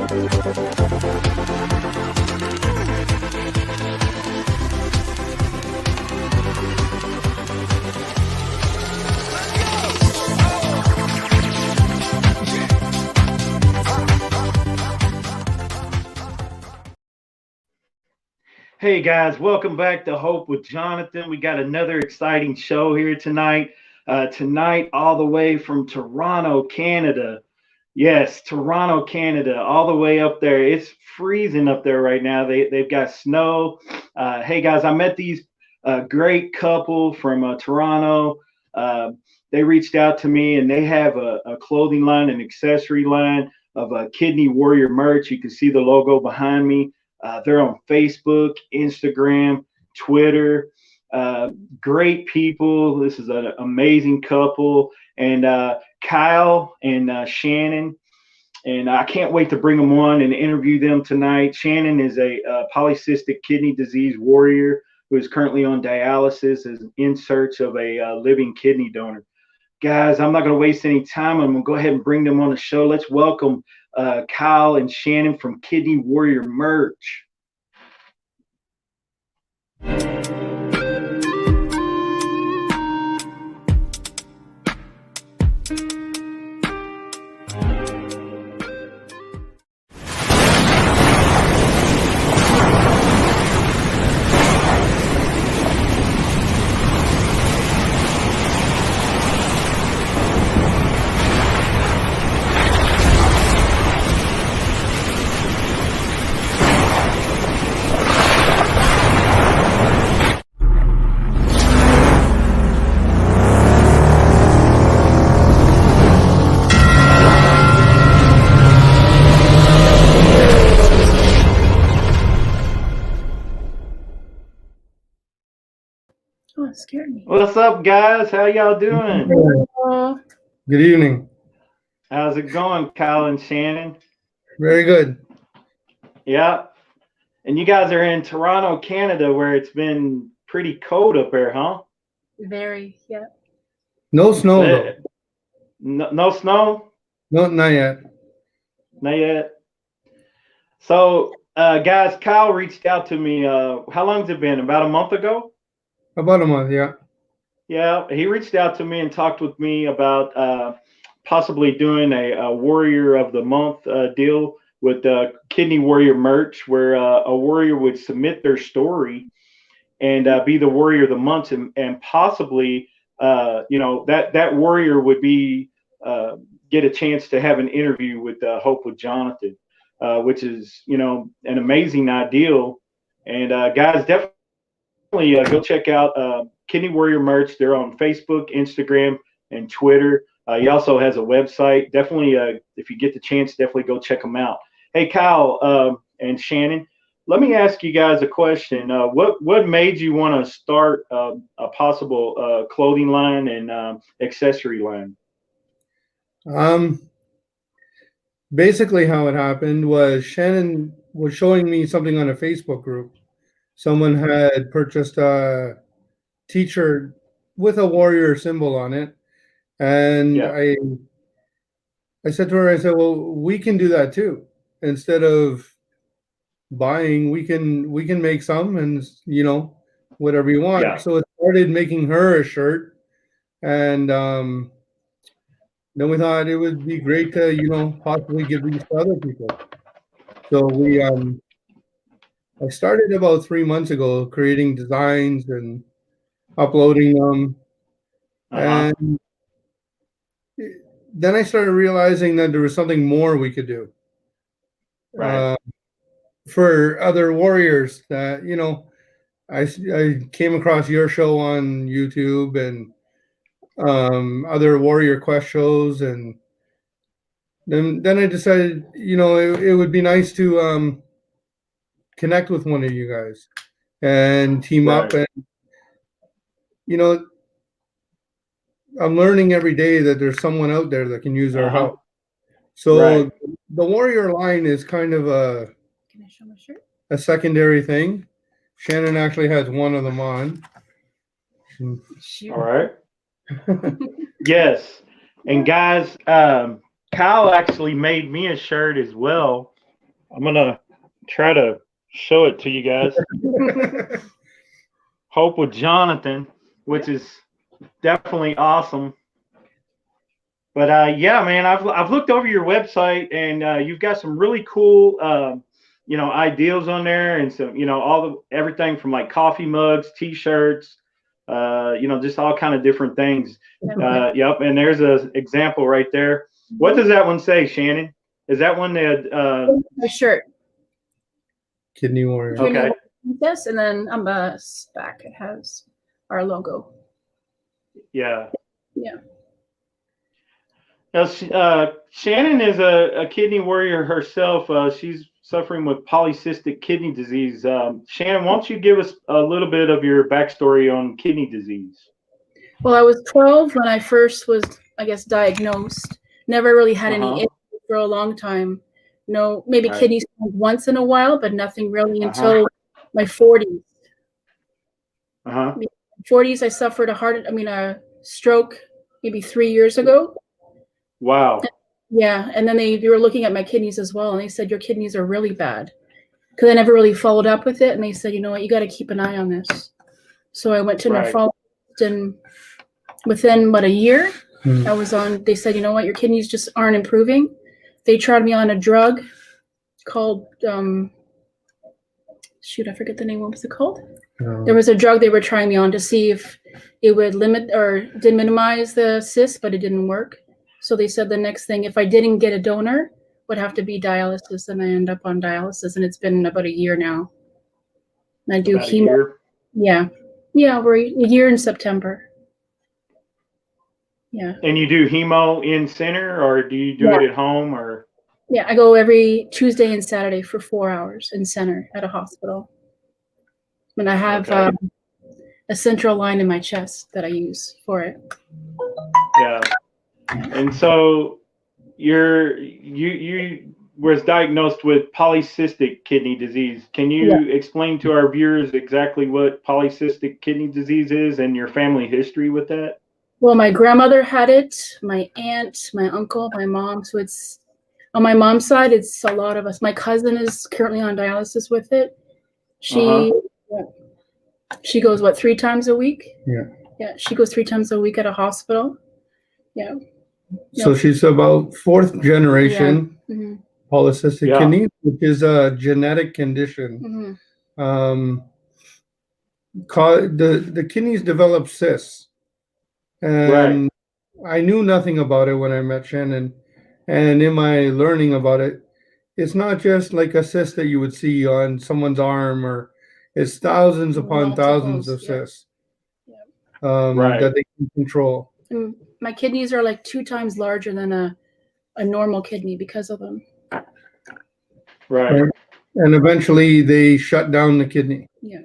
Hey guys, welcome back to Hope with Jonathan. We got another exciting show here tonight. Tonight, all the way from Toronto, Canada. Yes, Toronto, Canada, all the way up there. It's freezing up there right now. They've got snow. Hey guys, I met these great couple from Toronto. Uh, they reached out to me and they have a clothing line, an accessory line of Kidney Warrior merch. You can see the logo behind me. They're on Facebook, Instagram, Twitter. Great people. This is an amazing couple. And Kyle and Shannon. And I can't wait to bring them on and interview them tonight. Shannon is a polycystic kidney disease warrior who is currently on dialysis and in search of a living kidney donor. Guys, I'm not going to waste any time. I'm going to go ahead and bring them on the show. Let's welcome Kyle and Shannon from Kidney Warrior merch. Oh, it scared me. What's up, guys? How y'all doing? Good evening. How's it going, Kyle and Shannon? Very good. Yeah. And you guys are in Toronto, Canada, where it's been pretty cold up there, huh? Very, yeah. No snow, though. No snow? No, not yet. Not yet. So, guys, Kyle reached out to me. How long's it been? About a month ago? About a month, yeah. Yeah, he reached out to me and talked with me about possibly doing a Warrior of the Month deal with Kidney Warrior merch, where a warrior would submit their story and be the Warrior of the Month, and possibly, that warrior would be get a chance to have an interview with Hope with Jonathan, which is, an amazing ideal. And guys, definitely go check out Kidney Warrior merch. They're on Facebook, Instagram, and Twitter. He also has a website. Definitely, if you get the chance, definitely go check them out. Hey, Kyle and Shannon, let me ask you guys a question. What made you want to start a possible clothing line and accessory line? Basically, how it happened was Shannon was showing me something on a Facebook group. Someone had purchased a t-shirt with a warrior symbol on it, and Yeah. I said to her, I said, well, we can do that too. Instead of buying, we can make some, and whatever you want. Yeah. So it started making her a shirt, and then we thought it would be great to possibly give these to other people. So I started about 3 months ago creating designs and uploading them. And then I started realizing that there was something more we could do. Right. For other warriors that, I came across your show on YouTube and other Warrior Quest shows. And then I decided, it would be nice to connect with one of you guys and team up. And I'm learning every day that there's someone out there that can use our help. So the Warrior line is kind of Can I show my shirt? a secondary thing. Shannon actually has one of them on. All right. Yes. And guys, Kyle actually made me a shirt as well. I'm gonna try to show it to you guys. Hope with Jonathan, which is definitely awesome. But yeah, man, I've looked over your website, and you've got some really cool ideals on there, and some everything from like coffee mugs, T-shirts, just all kind of different things. Yep, and there's an example right there. What does that one say, Shannon? Is that one that my shirt? Kidney Warrior. Okay. Yes, and then on the back it has our logo. Yeah. Yeah. Now, Shannon is a kidney warrior herself. She's suffering with polycystic kidney disease. Shannon, why don't you give us a little bit of your backstory on kidney disease? Well, I was 12 when I first was, I guess, diagnosed. Never really had any issues for a long time. No, maybe kidney stones once in a while, but nothing really until my 40s. 40s, I suffered a stroke maybe 3 years ago. Wow. Yeah, and then they were looking at my kidneys as well, and they said, your kidneys are really bad. Because I never really followed up with it, and they said, you know what, you got to keep an eye on this. So I went to nephrologist, and within, a year, I was on, they said, you know what, your kidneys just aren't improving. They tried me on a drug called, I forget the name. What was it called? There was a drug they were trying me on to see if it would limit or did minimize the cyst, but it didn't work. So they said the next thing, if I didn't get a donor, would have to be dialysis, and I end up on dialysis, and it's been about a year now. And I do chemo. Yeah, over a year in September. Yeah. And you do hemo in center, or do you do it at home, or? Yeah, I go every Tuesday and Saturday for 4 hours in center at a hospital. And I have a central line in my chest that I use for it. Yeah. And so you was diagnosed with polycystic kidney disease. Can you explain to our viewers exactly what polycystic kidney disease is and your family history with that? Well, my grandmother had it, my aunt, my uncle, my mom. So it's on my mom's side, it's a lot of us. My cousin is currently on dialysis with it. She goes 3 times a week? Yeah, she goes 3 times a week at a hospital. Yeah. So she's about 4th generation polycystic kidney, which is a genetic condition. The kidneys develop cysts, and I knew nothing about it when I met Shannon. And in my learning about it, it's not just like a cyst that you would see on someone's arm, or it's thousands upon thousands of cysts that they can control. And my kidneys are 2 times larger than a normal kidney because of them. Right. And eventually they shut down the kidney. Yeah.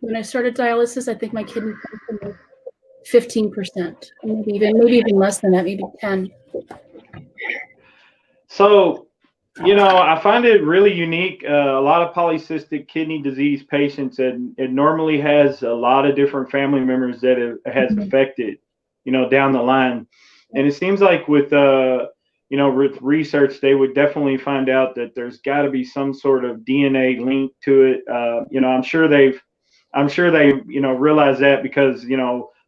When I started dialysis, I think my kidney was 15%, maybe even less than that, maybe 10. So, I find it really unique. A lot of polycystic kidney disease patients, and it normally has a lot of different family members that it has affected, down the line. And it seems like with with research, they would definitely find out that there's got to be some sort of DNA link to it. I'm sure they realize that because,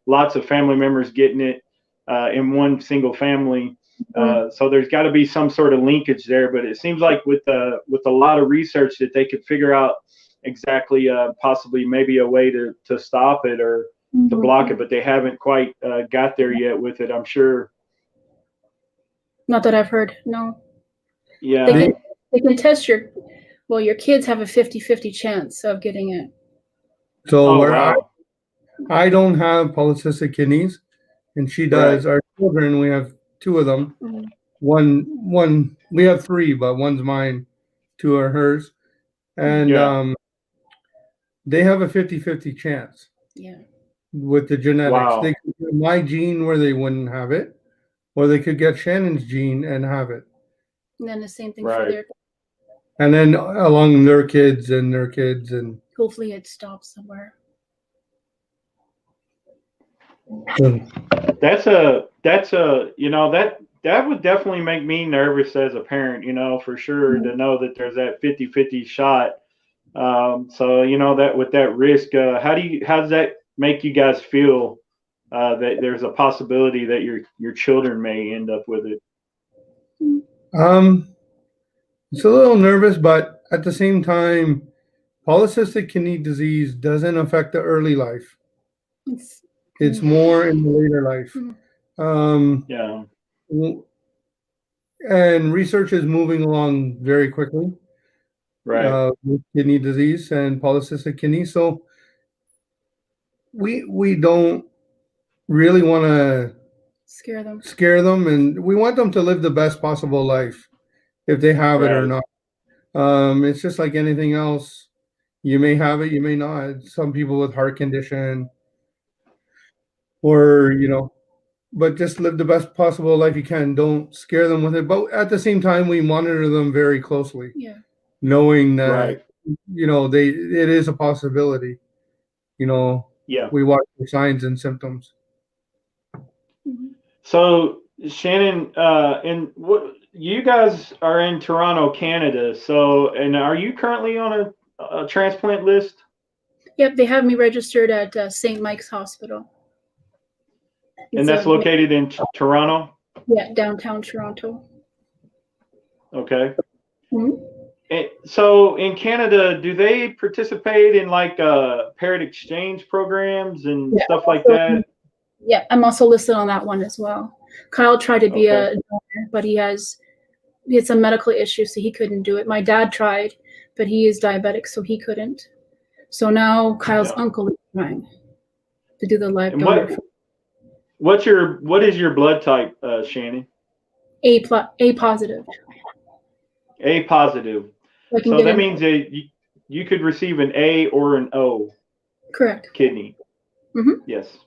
lots of family members getting it in one single family. So there's got to be some sort of linkage there, but it seems like with a lot of research that they could figure out exactly, possibly maybe a way to stop it or to block it, but they haven't quite got there yet with it, I'm sure. Not that I've heard, no. Yeah. They can test your kids have a 50-50 chance of getting it. So I don't have polycystic kidneys, and she does. Our children, we have 2 of them. One we have 3, but one's mine, 2 are hers. And they have a 50-50 chance. Yeah. With the genetics. Wow. They could get my gene where they wouldn't have it, or they could get Shannon's gene and have it. And then the same thing for their. And then along their kids and their kids, and hopefully it stops somewhere. That's a that would definitely make me nervous as a parent, for sure, to know that there's that 50-50 shot. So, that with that risk, how does that make you guys feel, that there's a possibility that your children may end up with it? It's a little nervous, but at the same time, polycystic kidney disease doesn't affect the early life. It's more in the later life. Yeah. And research is moving along very quickly, Right. with kidney disease and polycystic kidney. So we don't really want to scare them, and we want them to live the best possible life, if they have it or not. It's just like anything else. You may have it, you may not. Some people with heart condition, or but just live the best possible life you can. Don't scare them with it. But at the same time, we monitor them very closely. Yeah. Knowing that it is a possibility. Yeah. We watch for signs and symptoms. So Shannon, and what you guys are in Toronto, Canada. So, and are you currently on a transplant list? Yep, they have me registered at St. Mike's Hospital. And that's located in Toronto? Yeah, downtown Toronto. Okay. And so in Canada, do they participate in like paired exchange programs and stuff like that? Yeah, I'm also listed on that one as well. Kyle tried to be a donor, but he had some medical issues, so he couldn't do it. My dad tried, but he is diabetic, so he couldn't. So now Kyle's uncle is trying to do the live donor. What is your blood type, Shannon? A positive. A positive. So that means that you could receive an A or an O. Correct. Kidney. Yes.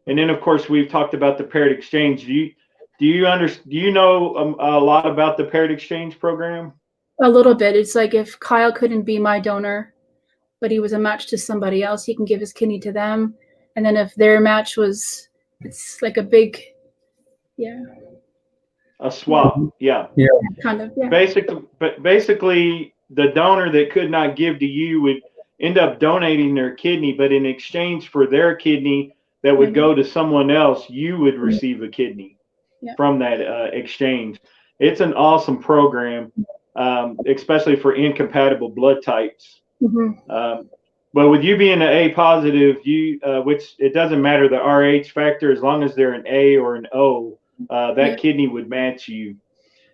And then of course we've talked about the paired exchange. Do you know a lot about the paired exchange program? A little bit. It's like if Kyle couldn't be my donor, but he was a match to somebody else, he can give his kidney to them. And then if their match it's like a big, a swap. Yeah. Kind of. Yeah. Basically, the donor that could not give to you would end up donating their kidney, but in exchange for their kidney that would go to someone else, you would receive a kidney from that exchange. It's an awesome program, especially for incompatible blood types. But with you being an A positive, which it doesn't matter the RH factor, as long as they're an A or an O, that kidney would match you.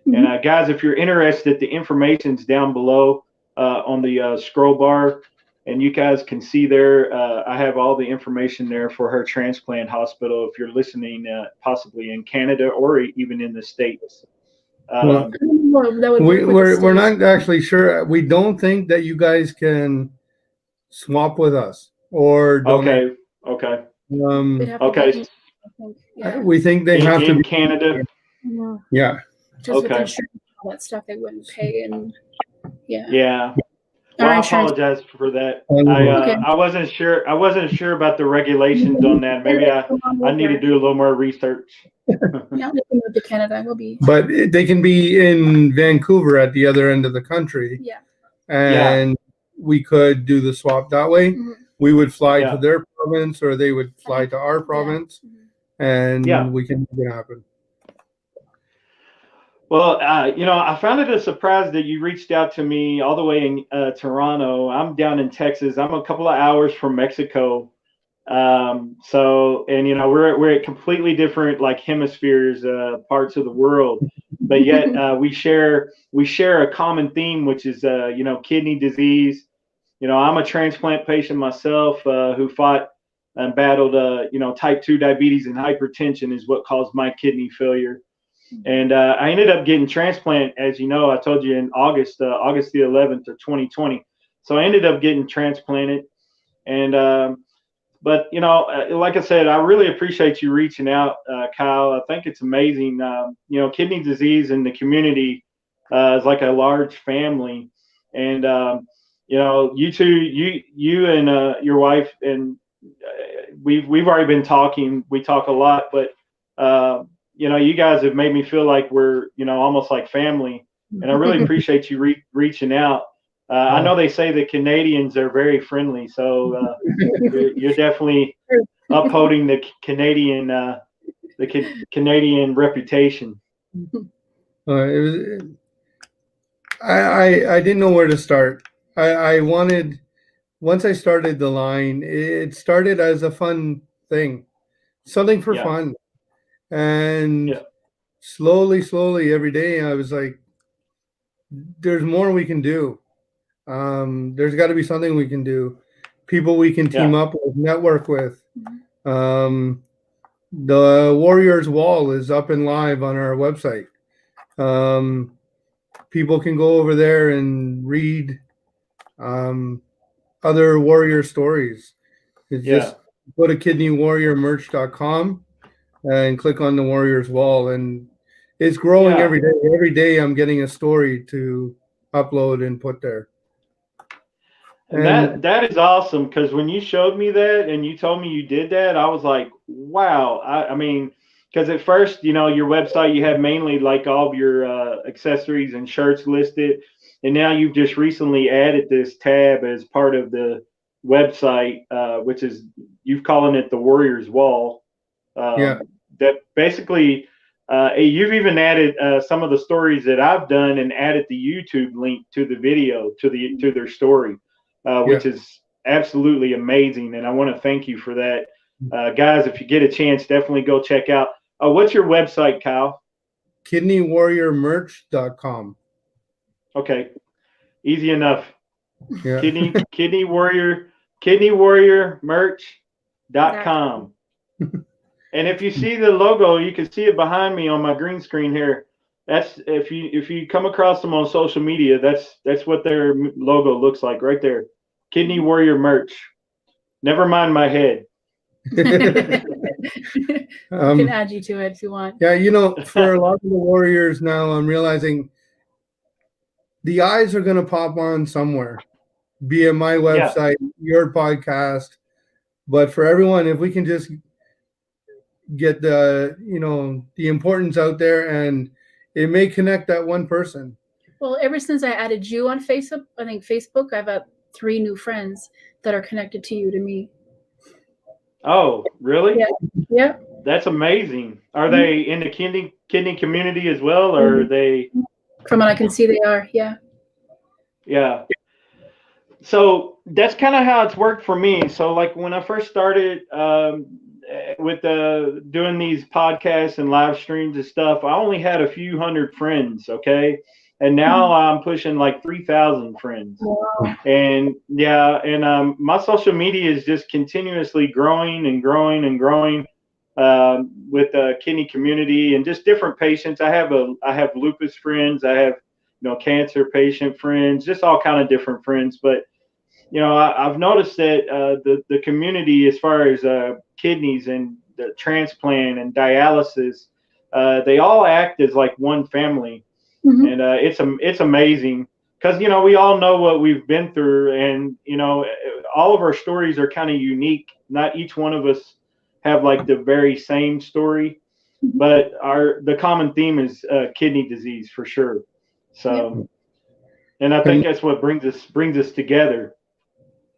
And guys, if you're interested, the information's down below on the scroll bar, and you guys can see there. I have all the information there for her transplant hospital. If you're listening, possibly in Canada or even in the States. We're not actually sure. We don't think that you guys can swap with us or donate. Okay. We think they have to be in Canada. Yeah. Just with insurance and all that stuff, they wouldn't pay, and Well, I apologize for that. I wasn't sure. I wasn't sure about the regulations on that. Maybe I need to do a little more research. They can move to Canada. We'll be. But they can be in Vancouver at the other end of the country. Yeah. And we could do the swap that way. We would fly to their province, or they would fly to our province, and we can make it happen. Well, I found it a surprise that you reached out to me all the way in Toronto. I'm down in Texas. I'm a couple of hours from Mexico. So, and we're at completely different hemispheres, parts of the world, but yet we share a common theme, which is kidney disease. I'm a transplant patient myself, who fought and battled type 2 diabetes and hypertension is what caused my kidney failure. And I ended up getting transplant, as you know, I told you in August the 11th of 2020. So I ended up getting transplanted. And but like I said, I really appreciate you reaching out, Kyle. I think it's amazing. Kidney disease in the community is like a large family. And you two, you and your wife, and we've already been talking. We talk a lot, but you guys have made me feel like we're, almost like family. And I really appreciate you reaching out. I know they say the Canadians are very friendly, so you're definitely upholding the Canadian Canadian reputation. It was, I didn't know where to start. I wanted, once I started the line, it started as a fun thing, something for fun. And slowly every day I was like, there's more we can do. There's got to be something we can do, people we can team up with, network with. The Warriors Wall is up and live on our website. People can go over there and read other warrior stories. It's just go to kidneywarriormerch.com and click on the Warriors Wall, and it's growing every day. Every day I'm getting a story to upload and put there. And that is awesome, because when you showed me that and you told me you did that, I was like, wow. I mean, because at first, your website, you had mainly like all of your accessories and shirts listed. And now you've just recently added this tab as part of the website, which is, you've calling it the Warriors Wall. That basically, you've even added some of the stories that I've done and added the YouTube link to the video, to their story, which is absolutely amazing. And I want to thank you for that. Guys, if you get a chance, definitely go check out. What's your website, Kyle? kidneywarriormerch.com. Okay, easy enough. Kidney Warrior merch.com. And if you see the logo, you can see it behind me on my green screen here. That's if you come across them on social media, that's what their logo looks like right there. Kidney Warrior merch. Never mind my head. I can add you to it if you want. Yeah, for a lot of the warriors now, I'm realizing the eyes are going to pop on somewhere, be it my website, your podcast. But for everyone, if we can just get the importance out there, and it may connect that one person. Well, ever since I added you on Facebook, I've got 3 new friends that are connected to you, to me. Oh, really? Yeah. That's amazing. Are they in the kidney community as well, or are they? From what I can see, they are. Yeah. So that's kind of how it's worked for me. So like when I first started with doing these podcasts and live streams and stuff, I only had a few hundred friends. Okay. And now I'm pushing like 3,000 friends. Wow. And my social media is just continuously growing and growing and growing with the kidney community and just different patients. I have lupus friends. I have cancer patient friends, just all kind of different friends. But I've noticed that the community, as far as kidneys and the transplant and dialysis, they all act as like one family. And it's amazing, because we all know what we've been through, and all of our stories are kind of unique. Not each one of us have like the very same story, but the common theme is kidney disease for sure. So, and I think that's what brings us together.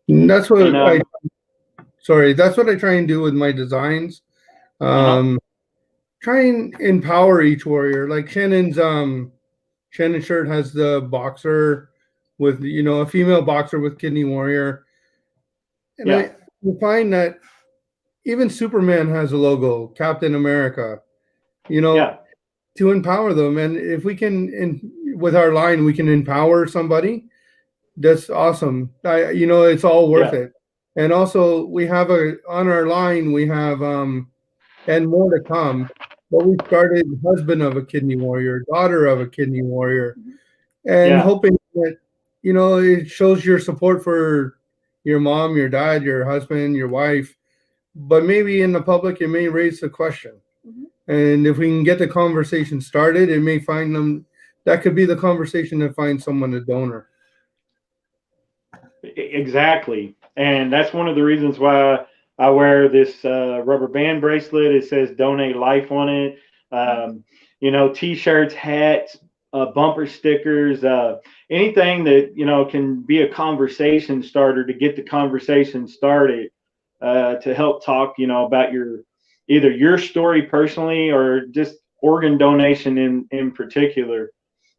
That's what that's what I try and do with my designs. Try and empower each warrior. Like Shannon's shirt has the boxer with a female boxer with Kidney Warrior, and I find that even Superman has a logo, Captain America. To empower them, and if we can, with our line, we can empower somebody. That's awesome. It's all worth it. And also, we have on our line, we have and more to come. But we started husband of a Kidney Warrior, daughter of a Kidney Warrior, and hoping that it shows your support for your mom, your dad, your husband, your wife. But maybe in the public, it may raise the question. And if we can get the conversation started, it may find them. That could be the conversation to find someone a donor. Exactly. And that's one of the reasons why I wear this rubber band bracelet. It says "Donate Life" on it. You know, T-shirts, hats, bumper stickers, anything that, you know, can be a conversation starter to get the conversation started, to help talk, you know, about either your story personally or just organ donation in particular.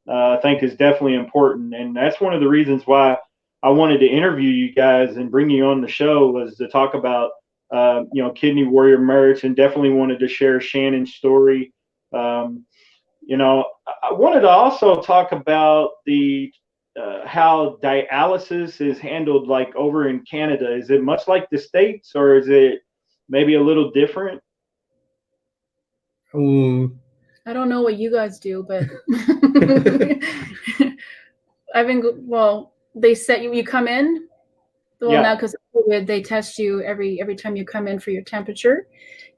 I think is definitely important. And that's one of the reasons why I wanted to interview you guys and bring you on the show, was to talk about, you know, Kidney Warrior merch, and definitely wanted to share Shannon's story. You know, I wanted to also talk about how dialysis is handled like over in Canada. Is it much like the States, or is it maybe a little different? I don't know what you guys do, but they set you come in. Well, now because of COVID, they test you every time you come in for your temperature.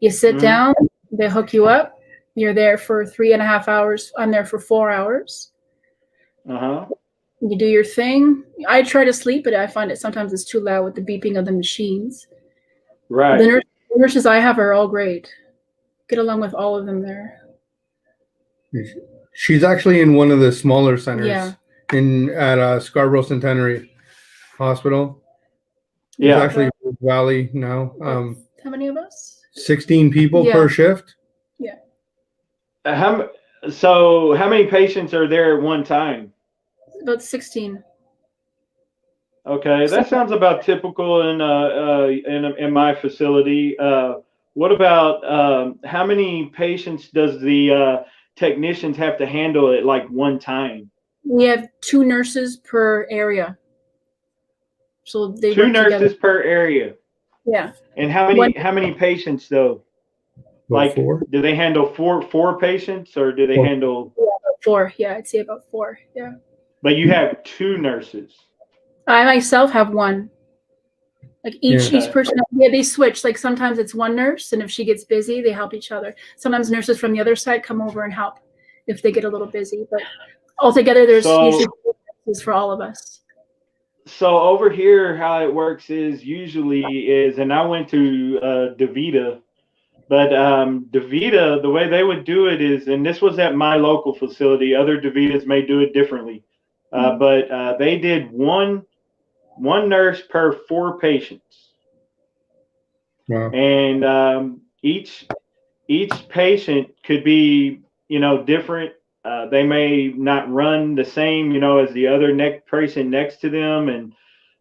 You sit down, they hook you up. You're there for 3.5 hours. I'm there for 4 hours. You do your thing. I try to sleep, but I find it sometimes it's too loud with the beeping of the machines. Right. The nurses I have are all great. Get along with all of them there. She's actually in one of the smaller centers. Yeah. At Scarborough Centenary Hospital. Yeah. It's actually Valley now. How many of us? 16 people per shift. Yeah. So how many patients are there at one time? About 16. Okay, that sounds about typical in my facility. What about how many patients does the technicians have to handle at like one time? We have 2 nurses per area. So they 2 work nurses together. per area. Yeah. And how many patients though? Like 4. Do they handle four patients, or do they handle 4? Yeah, I'd say about 4. Yeah. But you have 2 nurses. I myself have 1. Like each person, they switch. Like sometimes it's one nurse, and if she gets busy, they help each other. Sometimes nurses from the other side come over and help if they get a little busy. But altogether, there's usually 4 nurses for all of us. So over here, how it works is and I went to DaVita, but DaVita, the way they would do it is, and this was at my local facility. Other DaVitas may do it differently, but they did one nurse per 4 patients. Wow. And each patient could be, you know, different. They may not run the same, you know, as the other person next to them, and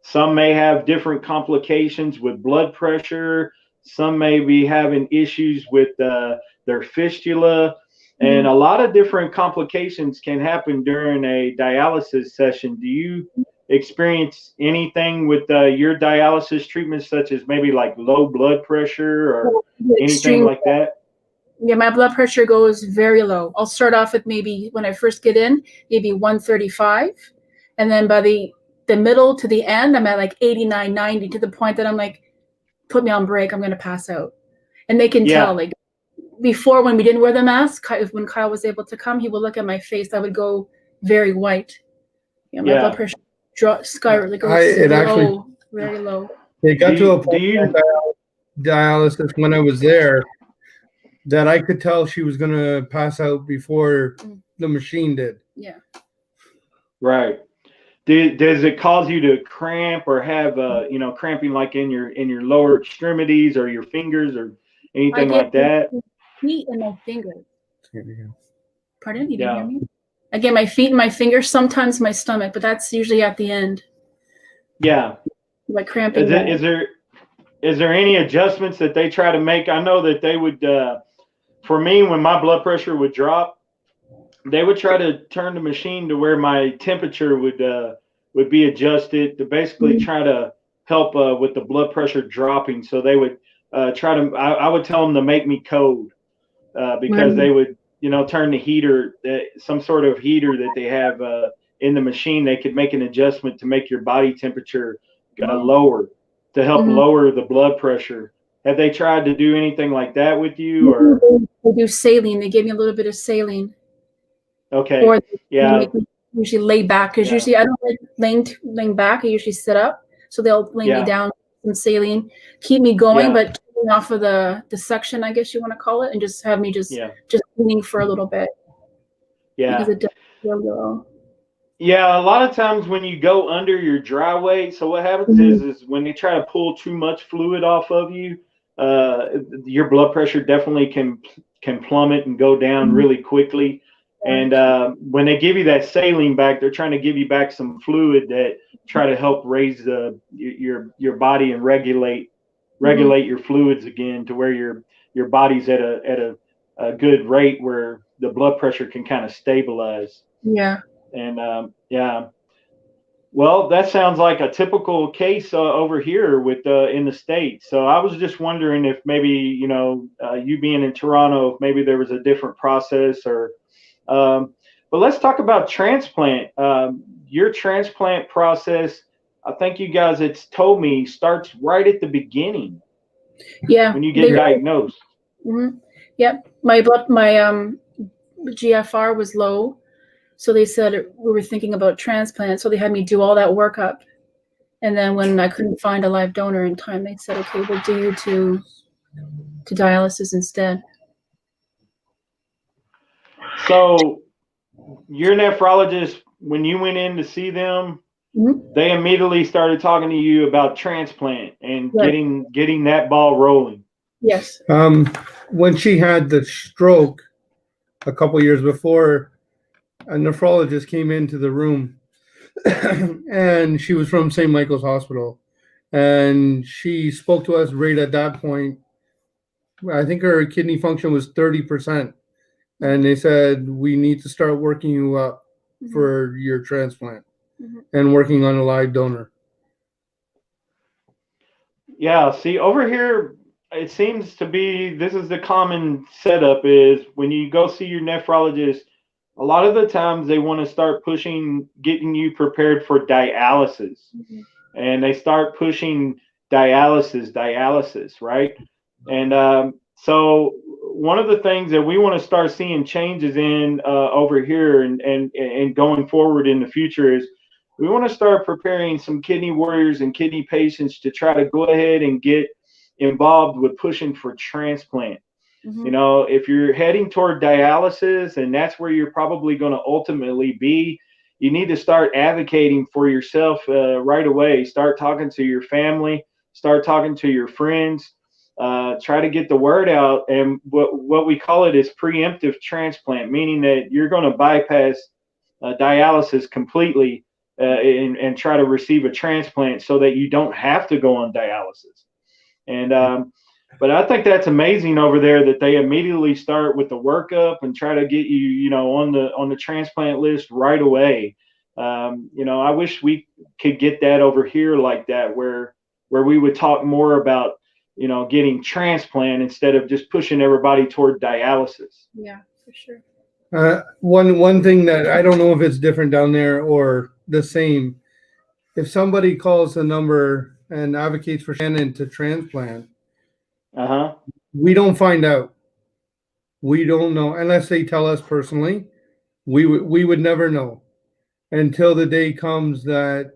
some may have different complications with blood pressure. Some may be having issues with their fistula, and a lot of different complications can happen during a dialysis session. Do you experience anything with your dialysis treatments, such as maybe like low blood pressure or anything like that? Yeah, my blood pressure goes very low. I'll start off with maybe, when I first get in, maybe 135. And then by the middle to the end, I'm at like 89, 90, to the point that I'm like, put me on break, I'm going to pass out. And they can tell, like, before, when we didn't wear the mask, when Kyle was able to come, he would look at my face. I would go very white. You know, my blood pressure skyrocketed. Very low. It got to a point dialysis when I was there that I could tell she was going to pass out before the machine did. Yeah. Right. Does it cause you to cramp or have you know, cramping like in your lower extremities or your fingers or anything like that? Feet and my fingers. Pardon? You didn't hear me? I get my feet and my fingers, sometimes my stomach, but that's usually at the end. Yeah. Like cramping. Is there any adjustments that they try to make? I know that they would, for me, when my blood pressure would drop, they would try to turn the machine to where my temperature would be adjusted to basically try to help with the blood pressure dropping. So they would try to, I would tell them to make me cold because they would, you know, turn the heater, some sort of heater that they have in the machine. They could make an adjustment to make your body temperature lower, to help lower the blood pressure. Have they tried to do anything like that with you? Or they do saline. They give me a little bit of saline. Okay. Or they make me usually lay back, because usually I don't like laying back. I usually sit up, so they'll lay me down with some saline, keep me going. But off of the suction, I guess you want to call it, and just have me just cleaning for a little bit. Yeah. Because it does feel low. Yeah, a lot of times when you go under your dry weight, so what happens is when they try to pull too much fluid off of you, your blood pressure definitely can plummet and go down really quickly. And when they give you that saline back, they're trying to give you back some fluid that try to help raise your body and regulate your fluids again to where your body's at a good rate where the blood pressure can kind of stabilize. Yeah. And well, that sounds like a typical case over here with in the States. So I was just wondering if maybe, you being in Toronto, if maybe there was a different process or, but let's talk about transplant. Your transplant process, I think you guys had told me, starts right at the beginning. Yeah. When you get diagnosed. Mm-hmm. Yep. My GFR was low. So they said we were thinking about transplant. So they had me do all that workup. And then when I couldn't find a live donor in time, they said, okay, we'll do you to dialysis instead. So your nephrologist, when you went in to see them, they immediately started talking to you about transplant and getting that ball rolling. Yes. When she had the stroke a couple years before, a nephrologist came into the room and she was from St. Michael's Hospital, and she spoke to us right at that point. I think her kidney function was 30%, and they said, we need to start working you up for your transplant and working on a live donor. Yeah, see, over here, it seems to be, this is the common setup is when you go see your nephrologist, a lot of the times they want to start getting you prepared for dialysis. And they start pushing dialysis, right? And so one of the things that we want to start seeing changes in over here and going forward in the future is we want to start preparing some kidney warriors and kidney patients to try to go ahead and get involved with pushing for transplant. If you're heading toward dialysis and that's where you're probably going to ultimately be, you need to start advocating for yourself right away. Start talking to your family, start talking to your friends, try to get the word out. And what we call it is preemptive transplant, meaning that you're going to bypass dialysis completely and try to receive a transplant so that you don't have to go on dialysis. And but I think that's amazing over there that they immediately start with the workup and try to get you, on the transplant list right away. I wish we could get that over here like that, where we would talk more about, getting transplant instead of just pushing everybody toward dialysis. Yeah, for sure. One thing that I don't know if it's different down there or the same. If somebody calls the number and advocates for Shannon to transplant, we don't find out. We don't know unless they tell us personally. We would never know until the day comes that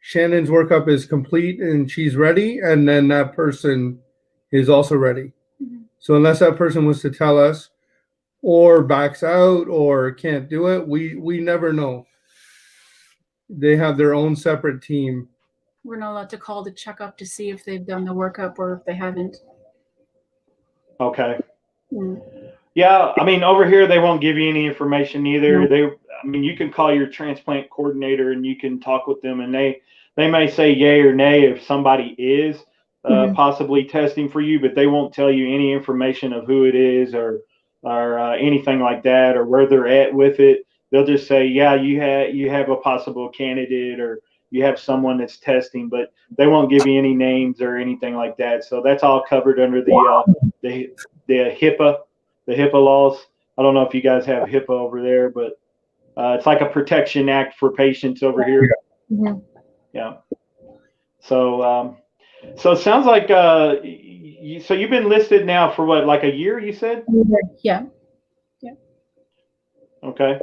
Shannon's workup is complete and she's ready, and then that person is also ready. So unless that person was to tell us or backs out or can't do it, we never know. They have their own separate team. We're not allowed to call to check up to see if they've done the workup or if they haven't. Okay. Yeah, I mean, over here they won't give you any information either. You can call your transplant coordinator and you can talk with them, and they may say yay or nay if somebody is possibly testing for you, but they won't tell you any information of who it is or anything like that or where they're at with it. They'll just say, yeah, you have a possible candidate or you have someone that's testing, but they won't give you any names or anything like that. So that's all covered under the HIPAA laws. I don't know if you guys have HIPAA over there, but it's like a protection act for patients over here. Yeah. So it sounds like so you've been listed now for what, like a year, you said? Yeah. Okay.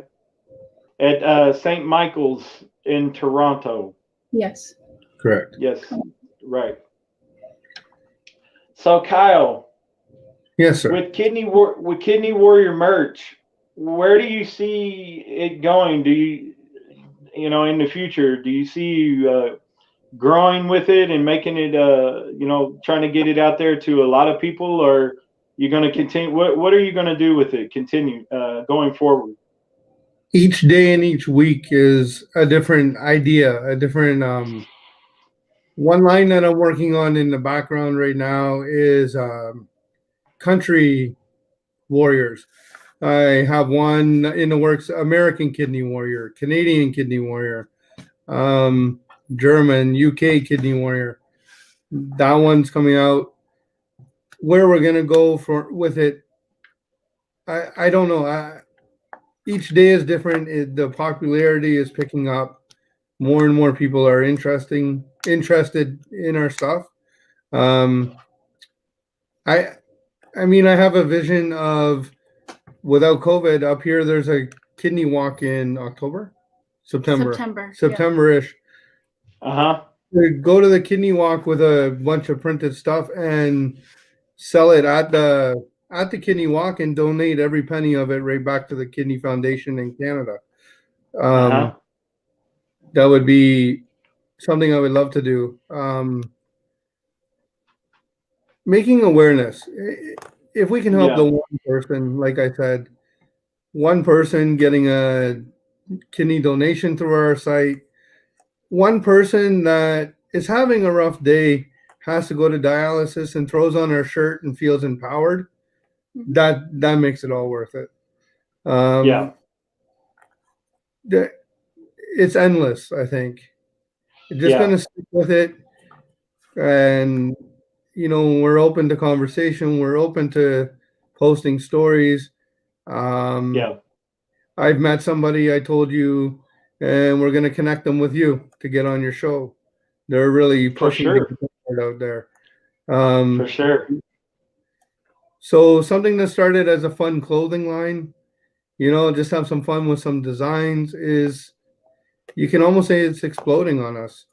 At St. Michael's in Toronto. Yes. Correct. Yes. Right. So Kyle, Yes, sir. with Kidney Warrior merch, where do you see it going? Do you know, in the future, do you see you growing with it and making it, you know, trying to get it out there to a lot of people, or you going to continue? What are you going to do with it? Continue going forward. Each day and each week is a different idea, a different one line that I'm working on in the background right now is country warriors. I have one in the works: American Kidney Warrior, Canadian Kidney Warrior, um, German, UK Kidney Warrior. That one's coming out. Where we're gonna go for with it, I don't know. Each day is different. The popularity is picking up. More and more people are interested in our stuff. Um, I I mean, I have a vision of without COVID up here. There's a kidney walk in October, September-ish. Uh-huh. Go to the kidney walk with a bunch of printed stuff and sell it at the kidney walk and donate every penny of it right back to the Kidney Foundation in Canada. Uh-huh. That would be something I would love to do. Making awareness. If we can help the one person, like I said, one person getting a kidney donation through our site, one person that is having a rough day has to go to dialysis and throws on our shirt and feels empowered, that makes it all worth it. It's endless, I think. Just gonna stick with it, and you know, we're open to conversation. We're open to posting stories. I've met somebody I told you, and we're gonna connect them with you to get on your show. They're really pushing it out there. For sure. So something that started as a fun clothing line, you know, just have some fun with some designs, is you can almost say it's exploding on us.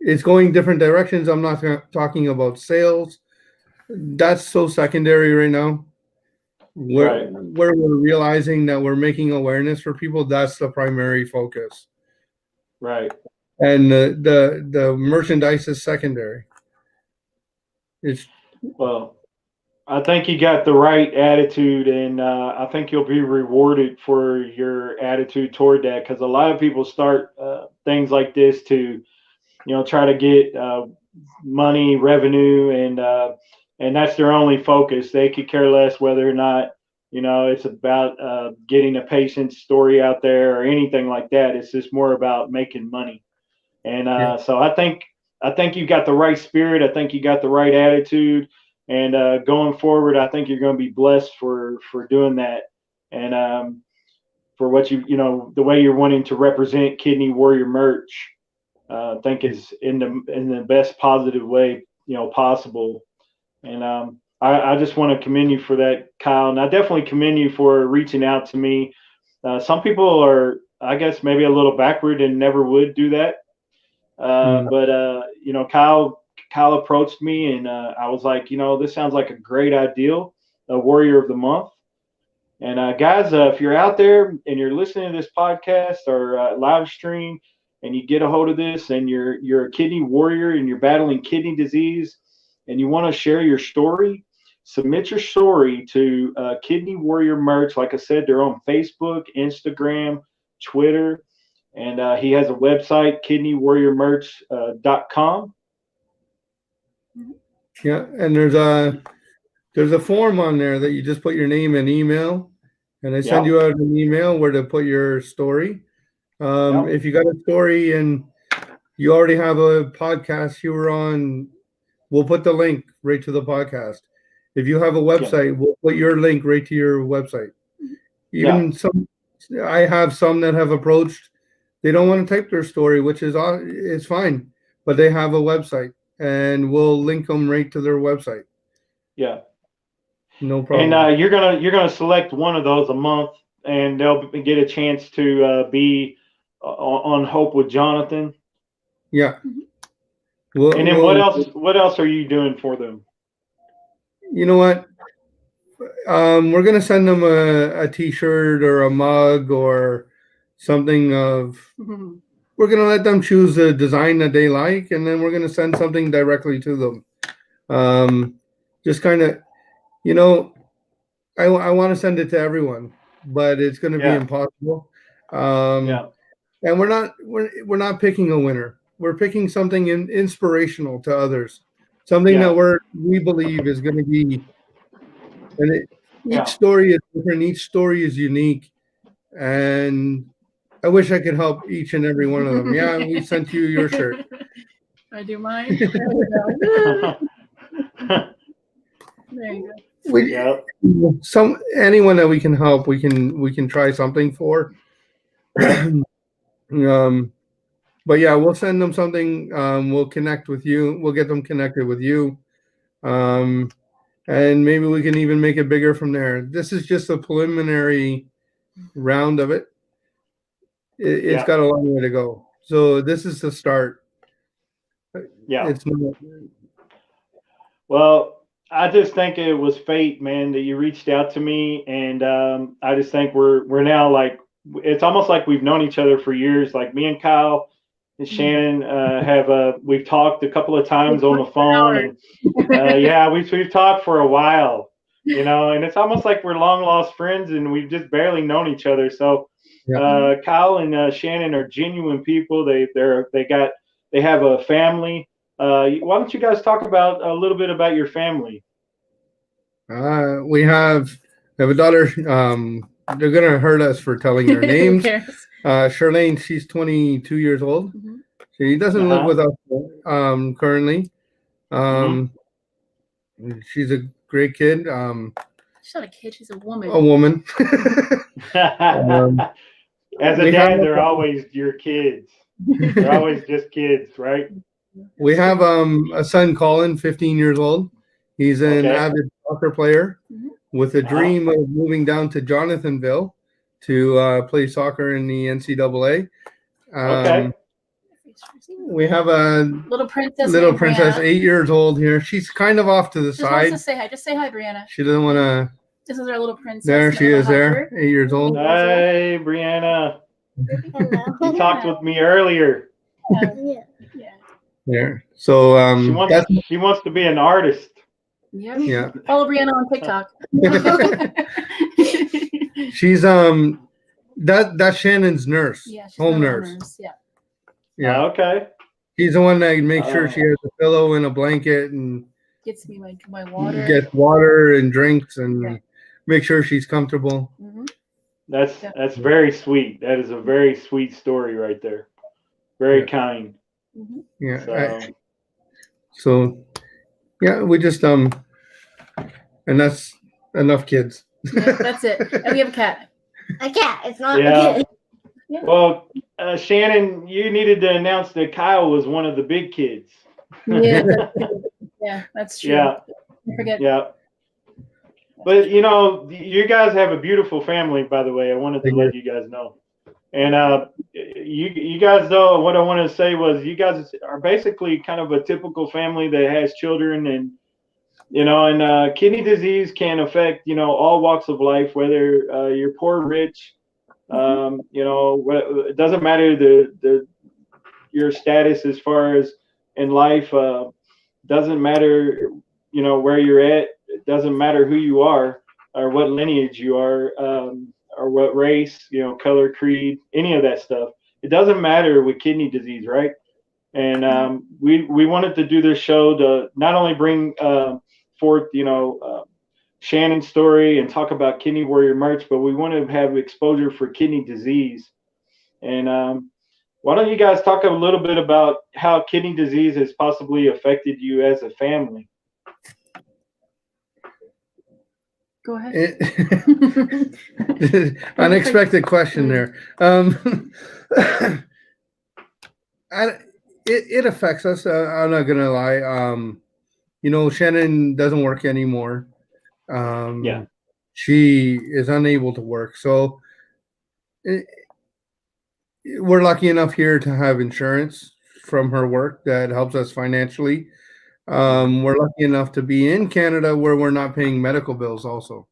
It's going different directions. I'm not talking about sales. That's so secondary right now. Where we're realizing that we're making awareness for people, that's the primary focus. Right. And the merchandise is secondary. Well, I think you got the right attitude, and I think you'll be rewarded for your attitude toward that, because a lot of people start things like this to, you know, try to get money, revenue, and that's their only focus. They could care less whether or not, you know, it's about getting a patient's story out there or anything like that. It's just more about making money. And so I think you got the right spirit. I think you got the right attitude. And going forward, I think you're going to be blessed for doing that, and for what you know, the way you're wanting to represent Kidney Warrior merch. I think is in the best positive way, you know, possible. And I just want to commend you for that, Kyle. And I definitely commend you for reaching out to me. Some people are, I guess, maybe a little backward and never would do that. But you know, Kyle approached me, and I was like, you know, this sounds like a great idea, a Warrior of the Month. And guys, if you're out there and you're listening to this podcast or live stream, and you get a hold of this, and you're a kidney warrior and you're battling kidney disease, and you want to share your story, submit your story to Kidney Warrior merch. Like I said, they're on Facebook, Instagram, Twitter. And he has a website, kidneywarriormerch.com. Yeah, and there's a form on there that you just put your name and email, and they send you out an email where to put your story. If you got a story and you already have a podcast you were on, we'll put the link right to the podcast. If you have a website, we'll put your link right to your website. Even I have some that have approached. They don't want to type their story, which is it's fine, but they have a website, and we'll link them right to their website. Yeah, no problem. And you're gonna select one of those a month, and they'll get a chance to be on Hope with Jonathan. Yeah, And then what else? What else are you doing for them? You know what? We're gonna send them a T-shirt or a mug or something of. We're gonna let them choose the design that they like, and then we're gonna send something directly to them. Just kind of, you know, I want to send it to everyone, but it's going to be impossible. And we're not picking a winner. We're picking something inspirational to others, something that we believe is going to be. And each story is different. Each story is unique, and I wish I could help each and every one of them. Yeah, we sent you your shirt. I do mine. There you go. Anyone that we can help, we can try something for. But yeah, we'll send them something. We'll connect with you. We'll get them connected with you. And maybe we can even make it bigger from there. This is just a preliminary round of it. It's got a long way to go. So this is the start. Yeah. Well, I just think it was fate, man, that you reached out to me, and I just think we're now like, it's almost like we've known each other for years. Like me and Kyle and Shannon we've talked a couple of times on the phone, and we've talked for a while, and it's almost like we're long lost friends, and we've just barely known each other. So Kyle and Shannon are genuine people. They have a family. Why don't you guys talk about a little bit about your family? We have a daughter. They're gonna hurt us for telling their names. Charlene, she's 22 years old. She doesn't live with us currently. She's a great kid. She's not a kid. She's a woman. A woman. As a dad, they're always your kids. They're always just kids, right? We have a son, Colin, 15 years old. He's an avid soccer player with a dream of moving down to Jonathanville to play soccer in the NCAA. We have a little princess, 8 years old here. She's kind of off to the side. Wants to say hi. Just say hi, Brianna. She doesn't want to. This is our little princess. There she is. There, 8 years old. Hi, Brianna. You talked with me earlier. There. So she wants to be an artist. Yeah. Follow Brianna on TikTok. She's that's Shannon's nurse. Yeah, she's home nurse. Yeah. Okay. She's the one that makes sure she has a pillow and a blanket and gets me my water. Gets water and drinks and make sure she's comfortable. That's very sweet. That is a very sweet story right there. Very kind. Yeah. So we just and that's enough kids. That's it. And we have a cat. A cat. It's not a kid. Yeah. Well, Shannon, you needed to announce that Kyle was one of the big kids. Yeah, that's true. Yeah. I forget. Yeah. But you guys have a beautiful family, by the way. I wanted to let you guys know. And you guys, though, what I wanted to say was you guys are basically kind of a typical family that has children, and kidney disease can affect all walks of life, whether you're poor, rich. It doesn't matter your status as far as in life. Doesn't matter where you're at. It doesn't matter who you are or what lineage you are. Or what race, color, creed, any of that stuff. It doesn't matter with kidney disease, right? And we wanted to do this show to not only bring forth, Shannon's story and talk about Kidney Warrior merch, but we want to have exposure for kidney disease. And why don't you guys talk a little bit about how kidney disease has possibly affected you as a family? Go ahead. Unexpected question there. It affects us. I'm not gonna lie. Shannon doesn't work anymore. She is unable to work. So we're lucky enough here to have insurance from her work that helps us financially. We're lucky enough to be in Canada where we're not paying medical bills also.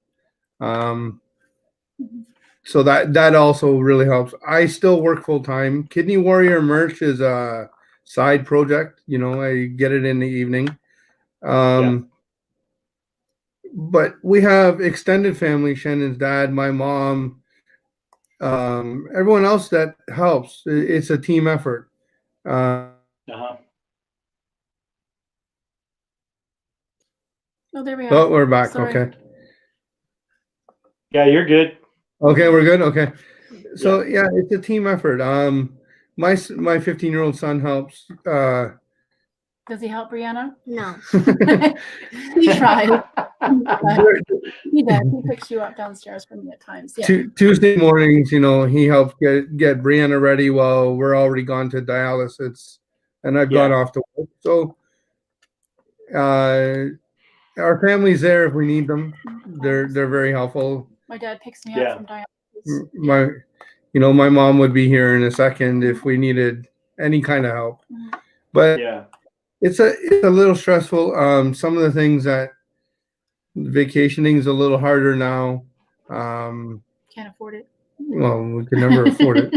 So that also really helps. I still work full time. Kidney Warrior merch is a side project. I get it in the evening. But we have extended family, Shannon's dad, my mom, everyone else that helps. It's a team effort. Oh, there we are. Oh, we're back. Sorry. Okay. Yeah, you're good. Okay, we're good. Okay. So yeah, it's a team effort. My 15-year-old son helps. Does he help Brianna? No. He tries. He does. He picks you up downstairs for me at times. Yeah. Tuesday mornings, he helps get Brianna ready while we're already gone to dialysis, and I've gone off to work. So our family's there if we need them. They're very helpful. My dad picks me up from dialysis. My mom would be here in a second if we needed any kind of help. But it's a little stressful. Some of the things that vacationing is a little harder now. Can't afford it. Well, we can never afford it.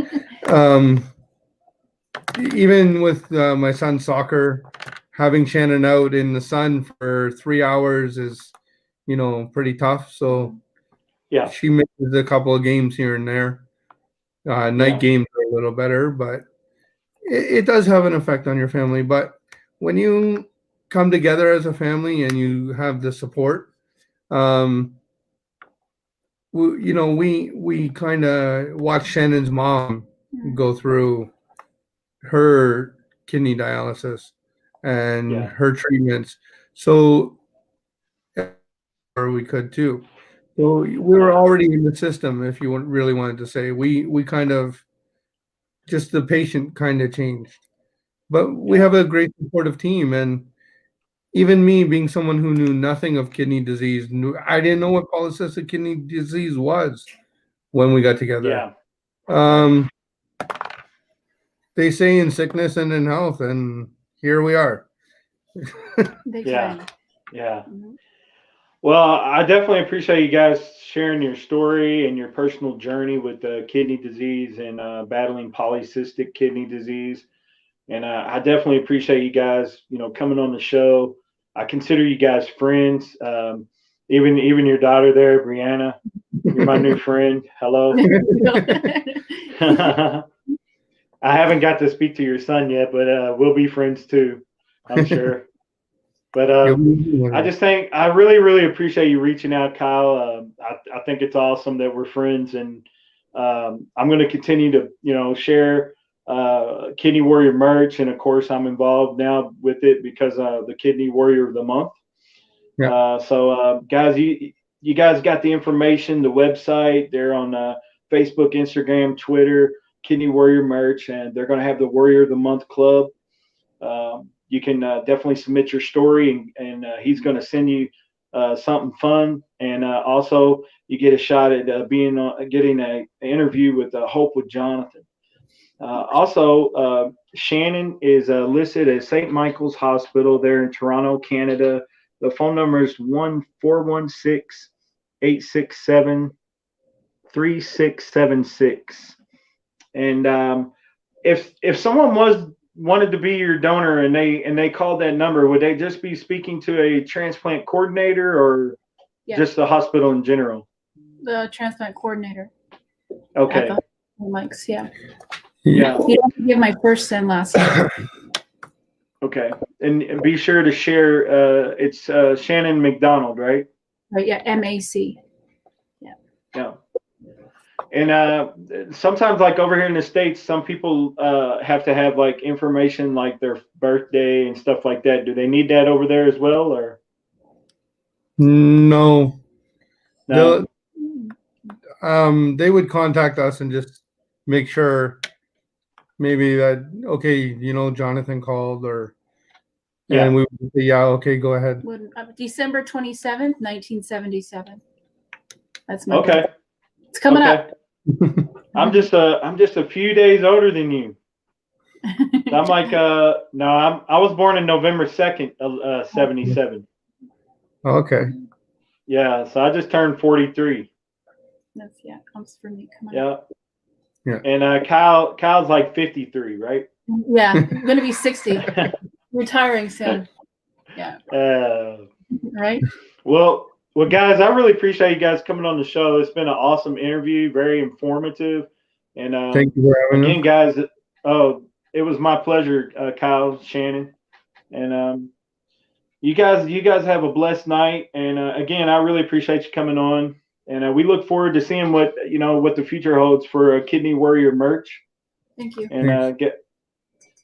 Even with my son's soccer, having Shannon out in the sun for 3 hours is, pretty tough. So she misses a couple of games here and there. Night games are a little better, but it does have an effect on your family. But when you come together as a family and you have the support, we kind of watch Shannon's mom go through her kidney dialysis and her treatments. So we could too. So we were already in the system, if you really wanted to say. We kind of, just the patient kind of changed. But we have a great supportive team. And even me, being someone who knew nothing of kidney disease, I didn't know what polycystic kidney disease was when we got together. They say in sickness and in health, and here we are. Yeah. Well, I definitely appreciate you guys sharing your story and your personal journey with kidney disease and battling polycystic kidney disease. And I definitely appreciate you guys, coming on the show. I consider you guys friends. Even your daughter there, Brianna, you're my new friend. Hello. I haven't got to speak to your son yet, but we'll be friends too, I'm sure. But I just think I really, really appreciate you reaching out, Kyle. I think it's awesome that we're friends, and I'm going to continue to, share Kidney Warrior merch, and of course, I'm involved now with it because the Kidney Warrior of the Month. So, guys, you guys got the information, the website. They're on Facebook, Instagram, Twitter, Kidney Warrior merch, and they're going to have the Warrior of the Month Club. You can definitely submit your story, and he's going to send you something fun. And also, you get a shot at getting an interview with Hope with Jonathan. Also, Shannon is listed at St. Michael's Hospital there in Toronto, Canada. The phone number is 1-416-867-3676. And if someone wanted to be your donor and they called that number, would they just be speaking to a transplant coordinator or just the hospital in general? The transplant coordinator. Okay. Mike's, Yeah. You don't have to give my first and last name. Okay. And be sure to share, it's Shannon McDonald, right? Right, yeah, MAC. Yeah. And sometimes, like over here in the States, some people have to have like information like their birthday and stuff like that. Do they need that over there as well, or? No. They would contact us and just make sure maybe that, okay, Jonathan called, or and we would say, okay, go ahead. December 27th, 1977. That's my okay. birthday. It's coming up. I'm just a few days older than you. I'm like, no, I was born in November 2nd, 77. Okay. Yeah, so I just turned 43. That's comes for me. Come on. Yeah. Yeah. And Kyle's like 53, right? Yeah, I'm gonna be 60. Retiring soon. Yeah. Right. Well, guys, I really appreciate you guys coming on the show. It's been an awesome interview, very informative. And Thank you for having again, us. guys, it was my pleasure, Kyle, Shannon, and you guys have a blessed night. And again, I really appreciate you coming on. And we look forward to seeing what the future holds for Kidney Warrior merch. Thank you. And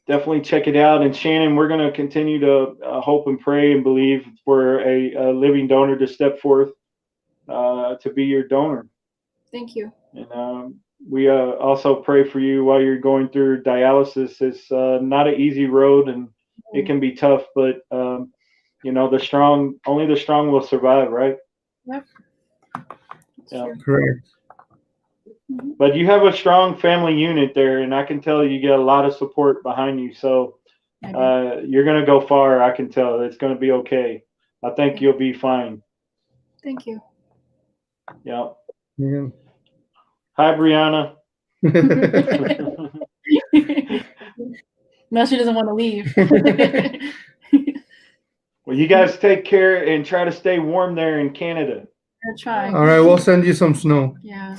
definitely check it out. And Shannon, we're going to continue to hope and pray and believe for a living donor to step forth to be your donor. Thank you. And we also pray for you while you're going through dialysis. It's not an easy road, and it can be tough, but only the strong will survive, right? Yep. Yeah. Correct. But you have a strong family unit there, and I can tell you get a lot of support behind you. So you're going to go far. I can tell. It's going to be okay. I think you'll be fine. Thank you. Yeah. Yeah. Hi, Brianna. No, she doesn't want to leave. Well, you guys take care and try to stay warm there in Canada. I'll try. All right, we'll send you some snow. Yeah.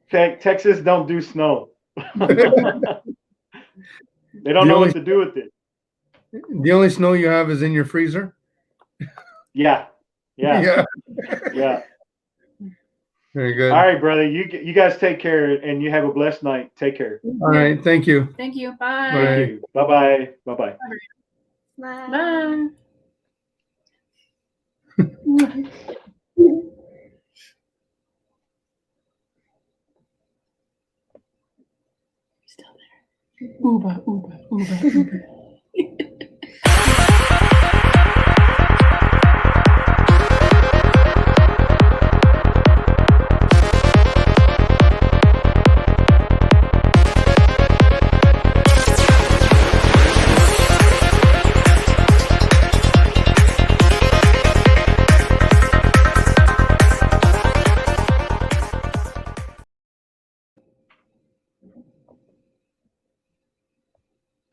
Texas don't do snow. They don't know what to do with it. The only snow you have is in your freezer? Yeah. Yeah. Very good. All right, brother. You guys take care, and you have a blessed night. Take care. All right. Thank you. Thank you. Bye. Thank you. Bye-bye. Bye-bye. Bye. Bye. Still there. Uber.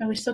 Are we still